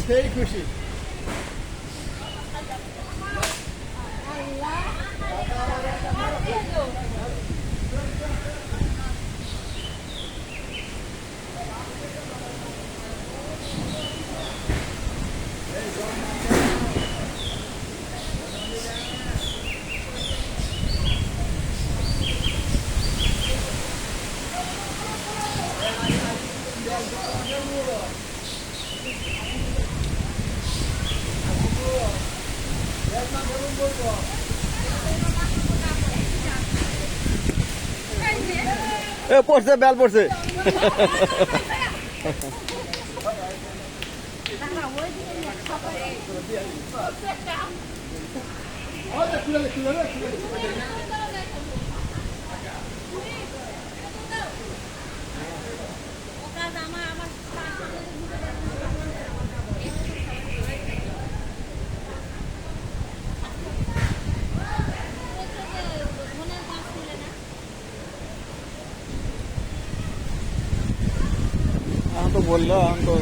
সেই খুশি পড়ছে বেল পড়ছে तो बोल रहा हम तो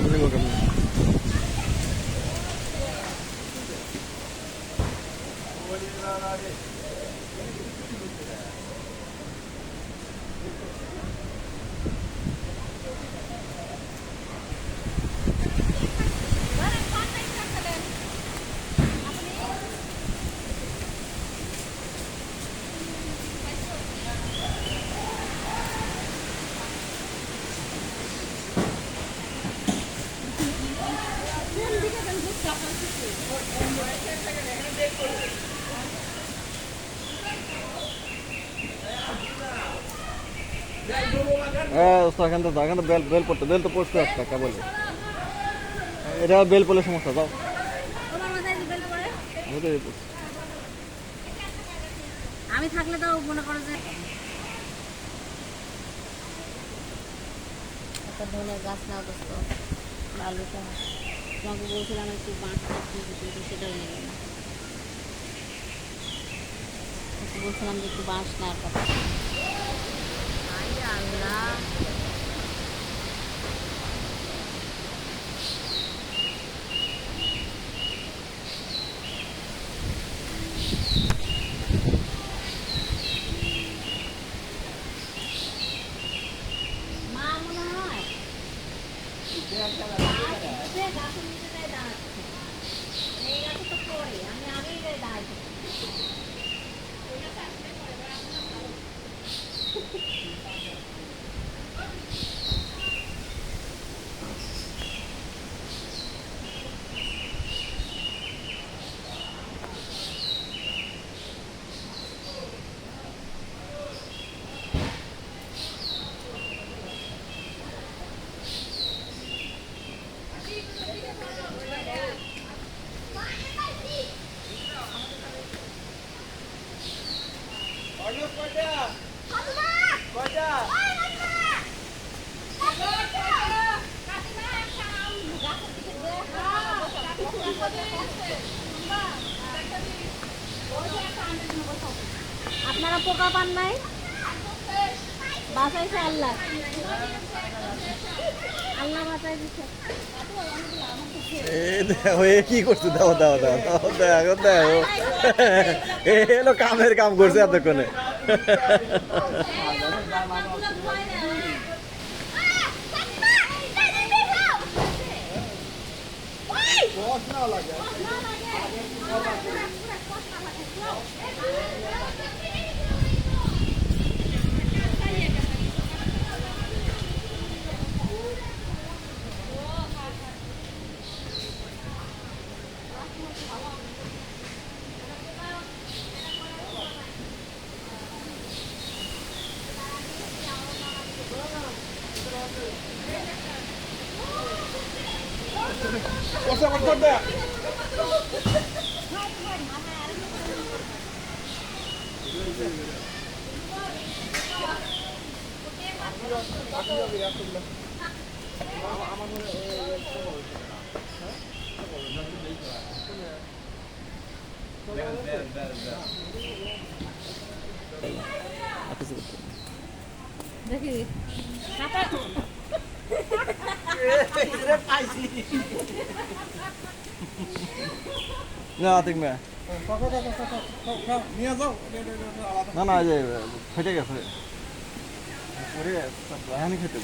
এখান তো বেল বেল পড়তে বেল তো পড়তে একটা কে বলে এটা বেল পড়লে সমস্যা যাও আমি থাকলে তো মনে করো যে একটা ধরনের গাছ না দোস্ত আলুটা তোমাকে বলছিলাম একটু বাঁশ কিন্তু সেটাও নেবে না বলছিলাম যে একটু বাঁশ নেওয়ার কথা আল্লাহ মা মনে হয় গাছের নিচে দাঁড়াচ্ছে এই গাছে তো পড়ে আমি আগেই দাঁড়াচ্ছি আপনারা পোকা পান নাই বাঁচাইছে আল্লাহ আল্লাহ বাঁচাই দিচ্ছে কি করছো দাও দাও দাও দাও দেখো দেখো এলো কামের কাম করছে এতক্ষণে What's up with that? দেখি না ঠিক না না না এই যে ফেটে গেছে ওরে রাহানি খেতে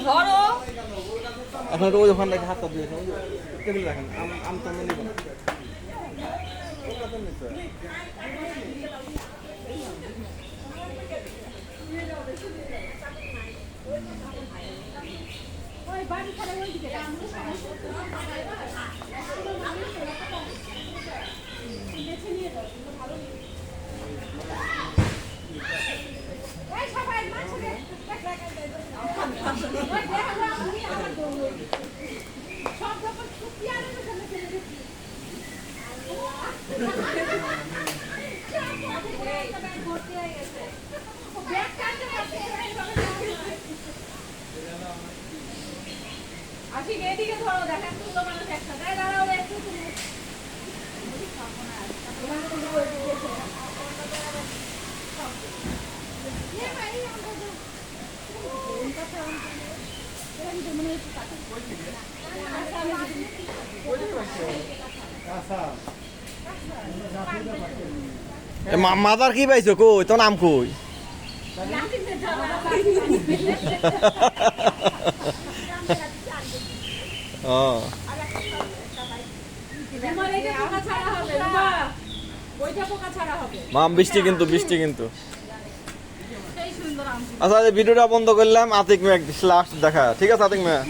ধরো এখন তো ওই ওখান থেকে হাতটা দিয়ে টেবিল রাখেন আম তো নিব না আশিক এদিকে ধরো দেখেন দুটো মানুষ একসাথে দাঁড়াও একটু তুমি মাদার কি পাইছো কই তোর নাম কই ও মাম বৃষ্টি কিন্তু আচ্ছা এই ভিডিওটা বন্ধ করলাম আতিক মেয়ে লাস্ট দেখা ঠিক আছে আতিক মেয়ে